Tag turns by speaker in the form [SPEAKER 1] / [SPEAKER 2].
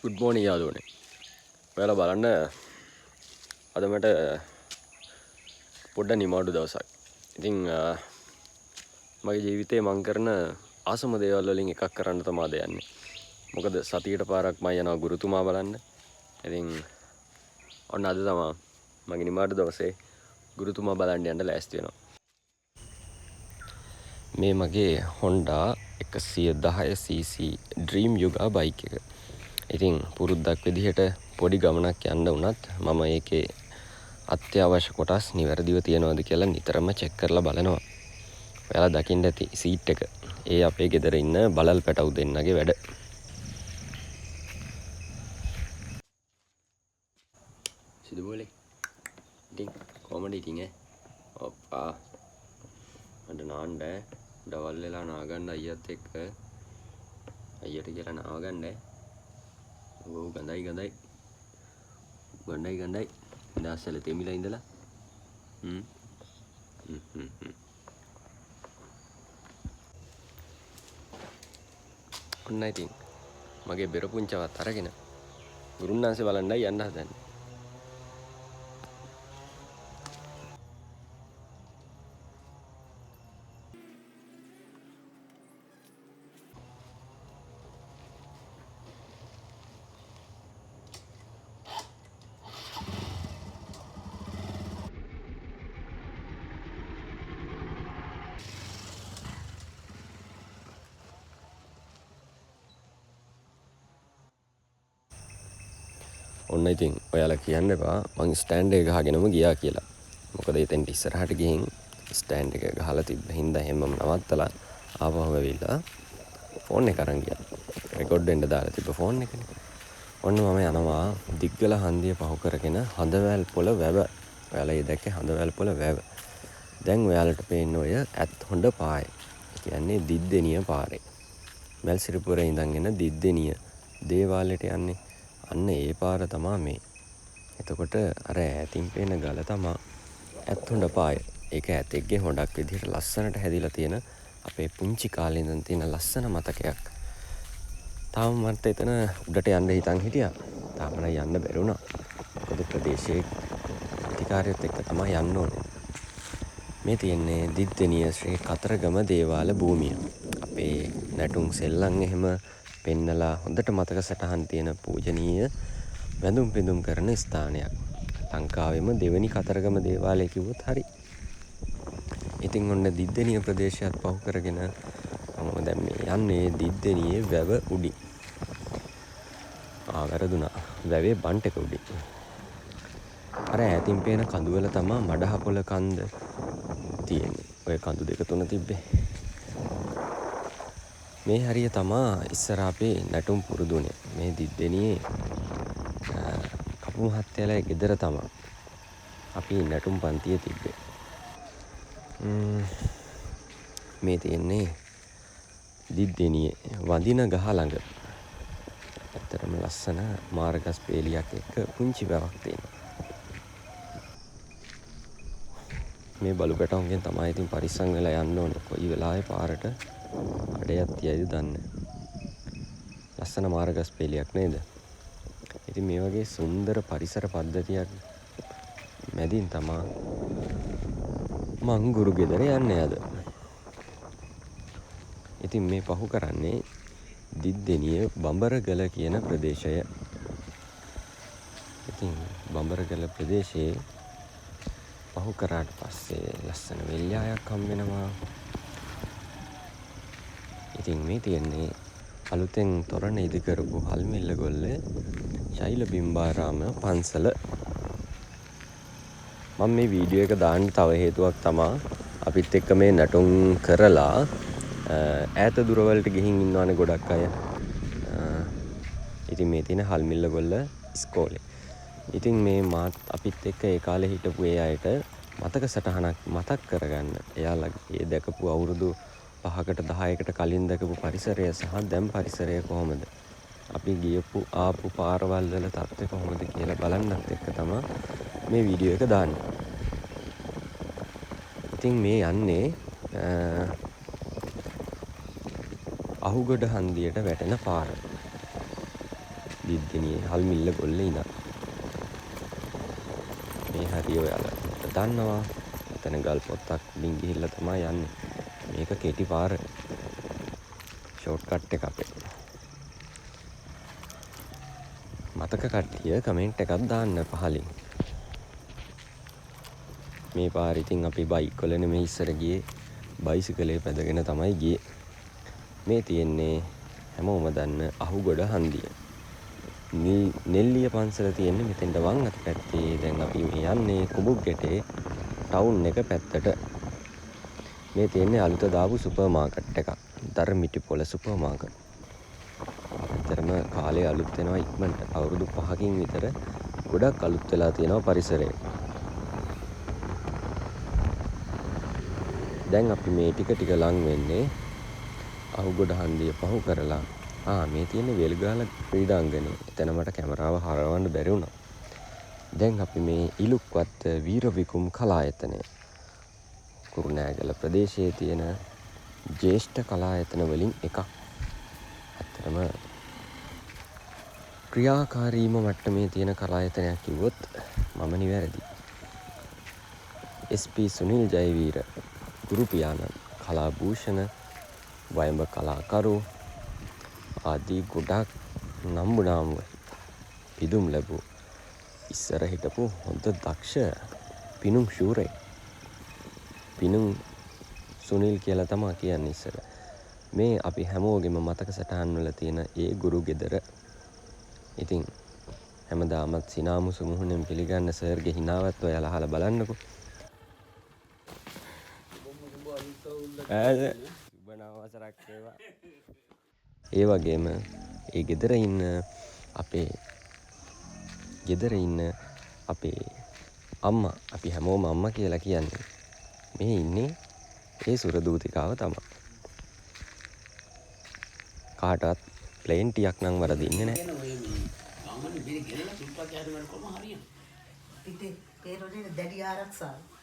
[SPEAKER 1] Good මෝනින් යාළුවනේ. ඔයාලා බලන්න අද මට පොඩ්ඩක් නිමාඩු දවසක්. ඉතින් මගේ ජීවිතේ මං කරන ආසම දේවල් වලින් එකක් කරන්න තමයි අද යන්නේ. මොකද සතියට පාරක් මම යනවා ගුරුතුමා බලන්න. ඉතින් ඔන්න අද තමයි මගේ නිමාඩු දවසේ ගුරුතුමා බලන්න යන්න ලෑස්ති වෙනවා. මේ මගේ Honda 110cc Dream Yuga bike එක. ඉතින් පුරුද්දක් විදිහට පොඩි ගමනක් යන්න වුණත් මම ඒකේ අත්‍යවශ්‍ය කොටස් නිවැරදිව තියනවද කියලා නිතරම චෙක් කරලා බලනවා. ඔයාලා දකින්න ඇති සීට් එක. ඒ අපේ ගෙදර ඉන්න බලල් පැටවු දෙන්නගේ වැඩ. සිදු බෝලේ. ඉතින් කොහමද ඉතින් ඔප්පා. අද නාන්න දවල් වෙලා නාගන්න අයියත් එක්ක අයියට කියලා නාගන්න. ඕ ගඳයි දාසල තෙමිලා ඉඳලා ඔන්න ඉතින් මගේ බෙර පුංචවත් අරගෙන ගුරුන්නාන්සේ බලන්නයි යන්න හදන්නේ. ඔන්න ඉතින් ඔයාලා කියන්න එපා මං ස්ටෑන්ඩ් එක ගහගෙනම ගියා කියලා. මොකද එතෙන්ට ඉස්සරහට ගිහින් ස්ටෑන්ඩ් එක ගහලා තිබ්බ හින්දා හැමම නවත්තලා ආපහු ඇවිල්ලා ෆෝන් එක අරන් ගියා. රෙකෝඩ් වෙන්න දාලා තිබ්බ ෆෝන් එකනේ. ඔන්න මම යනවා දිග්ගල හන්දිය පහු කරගෙන හඳවැල් පොළ වැව. ඔයාලා ඒ දැක්කේ හඳවැල් පොළ වැව. දැන් ඔයාලට පේන්න ඔය ඇත් හොඬ පාය. ඒ කියන්නේ දිද්දෙනිය පාරේ. මල්සිරිපුරේ ඉඳන් එන දිද්දෙනිය දේවාලයට යන්නේ. අන්න ඒ පාර තමා මේ. එතකොට අර ඈතින් පේන ගල තමා ඇත් හොඬ පාය. ඒක ඇතෙක්ගේ හොඬක් විදිහට ලස්සනට හැදිලා තියෙන අපේ පුංචි කාලේ ඉඳන් තියෙන ලස්සන මතකයක්. තාම මට එතන උඩට යන්න හිතන් හිටියා. තාම නම් යන්න බැරි වුණා. මොකද ප්‍රදේශයේ අධිකාරියත් එක්ක තමයි යන්න ඕනේ. මේ තියෙන්නේ දිද්දෙනිය ශ්‍රී කතරගම දේවාල භූමිය. අපේ නැටුම් සෙල්ලම් එහෙම පෙන්නලා හොඳට මතක සටහන් තියෙන පූජනීය වැඳුම් පිදුම් කරන ස්ථානයක්. ලංකාවෙම දෙවෙනි කතරගම දේවාලය කිව්වොත් හරි. ඉතින් ඔන්න දිද්දෙනිය ප්‍රදේශයත් පහු කරගෙන මම දැන් මේ යන්නේ දිද්දෙනියේ වැව උඩින්. වැරදුනා. වැවේ බන්ට් එක උඩින්. අර ඈතින් පේන කඳුවල තමා මඩහපොළ කන්ද තියෙන්නේ. ඔය කඳු දෙක තුන තිබ්බේ. මේ හරිය තමා ඉස්සර අපේ නැටුම් පුරුදුනේ. මේ දිද්දෙනියේ කපු මහත්තයාලා ගෙදර තමා අපි නැටුම් පන්තියේ තිබ්බේ. මේ තියෙන්නේ දිද්දෙනියේ වඳින ගහ ළඟ. ඇත්තටම ලස්සන මාර්ගස් පේලියක් එක්ක පුංචි වැවක් තියෙනවා. මේ බලු පැටවුන්ගෙන් තමයි ඉතින් පරිස්සම් වෙලා යන්න ඕනේ. කොයි වෙලාවෙ පාරට අඩයක් තියයිද දන්නේ. ලස්සන මාර්ගස් පේලියක් නේද? ඉතින් මේ වගේ සුන්දර පරිසර පද්ධතියක් මැදින් තමා මං ගුරු ගෙදර යන්නේ අද. ඉතින් මේ පහු කරන්නේ දිද්දෙනිය බඹරගල කියන ප්‍රදේශය. ඉතින් බඹරගල ප්‍රදේශයේ පහු කරාට පස්සේ ලස්සන වෙල්යායක් හම් වෙනවා. ඉතින් මේ තියෙන්නේ අලුතෙන් තොරණ ඉදි කරපු හල්මිල්ලගොල්ලේ ශෛල බිම්බාරාම පන්සල. මම මේ වීඩියෝ එක දාන්න තව හේතුවක් තමා අපිත් එක්ක මේ නැටුම් කරලා ඈත දුරවලට ගිහින් ඉන්නවනේ ගොඩක් අය. ඉතින් මේ තියෙන හල්මිල්ලගොල්ල ඉස්කෝලේ. ඉතින් මේ මාත් අපිත් එක්ක ඒ කාලේ හිටපු ඒ අයට මතක සටහනක් මතක් කරගන්න. එයාලා ඒ දැකපු අවුරුදු 5කට 10කට කලින් දැකපු පරිසරය සහ දැන් පරිසරය කොහොමද? අපි ගියපු ආපු පාරවල් වල තත්ත්වය කොහොමද කියලා බලන්නත් එක්ක තමයි මේ වීඩියෝ එක දාන්නේ. ඉතින් මේ යන්නේ අහුගොඩ හන්දියට වැටෙන පාර. දිද්දිනියේ හල්මිල්ල ගොල්ලේ ඉඳන්. මේ හරිය ඔයාලා දන්නවා. එතන ගල් පොත්තක් උඩින් ගිහිල්ලා තමයි යන්නේ. මේක කෙටි පාර. ෂෝට් කට් එක අපේ. මතක කට්ටිය කමෙන්ට් එකක් දාන්න පහලින්. මේ පාර ඉතින් අපි බයික් වල නෙමෙයි ඉස්සර ගියේ. බයිසිකලේ පැදගෙන තමයි ගියේ. මේ තියෙන්නේ හැමෝම දන්න අහුගොඩ හන්දිය. නෙල්ලිය පන්සල තියෙන්නේ මෙතෙන්ට වම් අත පැත්තේ. දැන් අපි මේ යන්නේ කුඹුග්ගැටේ ටවුන් එක පැත්තට. මේ තියෙන්නේ අලුත දාපු සුපර් මාකට් එකක්. ධර්මිටිපොළ සුපර් මාකට්. ඇත්තටම කාලේ අලුත් වෙනවා ඉක්මනට. අවුරුදු 5කින් විතර ගොඩක් අලුත් වෙලා තියෙනවා පරිසරය. දැන් අපි මේ ටික ලං වෙන්නේ අහුගොඩ හන්දිය පහු කරලා. මේ තියෙන වෙල්ගාල ක්‍රීඩාංගණය. එතන මට කැමරාව හරවන්න බැරි වුණා. දැන් අපි මේ ඉලුක්වත් වීරවිකුම් කලායතනය. කුරුණෑගල ප්‍රදේශයේ තියෙන ජ්‍යෙෂ්ඨ කලායතන වලින් එකක්. ඇත්තටම ක්‍රියාකාරීම මට්ටමේ තියෙන කලායතනයක් කිව්වොත් මම නිවැරදි. SP සුනිල් ජයවීර ගුරු පියාණන් කලාභූෂණ වයඹ කලාකරු ආදී ගොඩක් නම්බුනාම්ව පිදුම් ලැබූ ඉස්සර හිටපු හොඳ දක්ෂ පිනුම් ශූරයෙක්. පිනුම් සුනිල් කියලා තමයි කියන්නේ ඉස්සර. මේ අපි හැමෝගෙම මතක සටහන් වල තියෙන ඒ ගුරු ගෙදර. ඉතින් හැමදාමත් සිනාමුසු මුහුණෙන් පිළිගන්න සර්ගේ හිනාවත් ඔයාලා අහලා බලන්නකෝ. ඒ වගේම ඒ ගෙදර ඉන්න අපේ අම්මා, අපි හැමෝම අම්මා කියලා කියන්නේ. මේ ඉන්නේ ඒ සුරදූතිකාව තමයි. කාටවත් ප්ලේන් ටියක් නම් වරදින්නේ නැහැ.
[SPEAKER 2] පිටේ පේරෝඩේ දැඩි ආරක්ෂාව.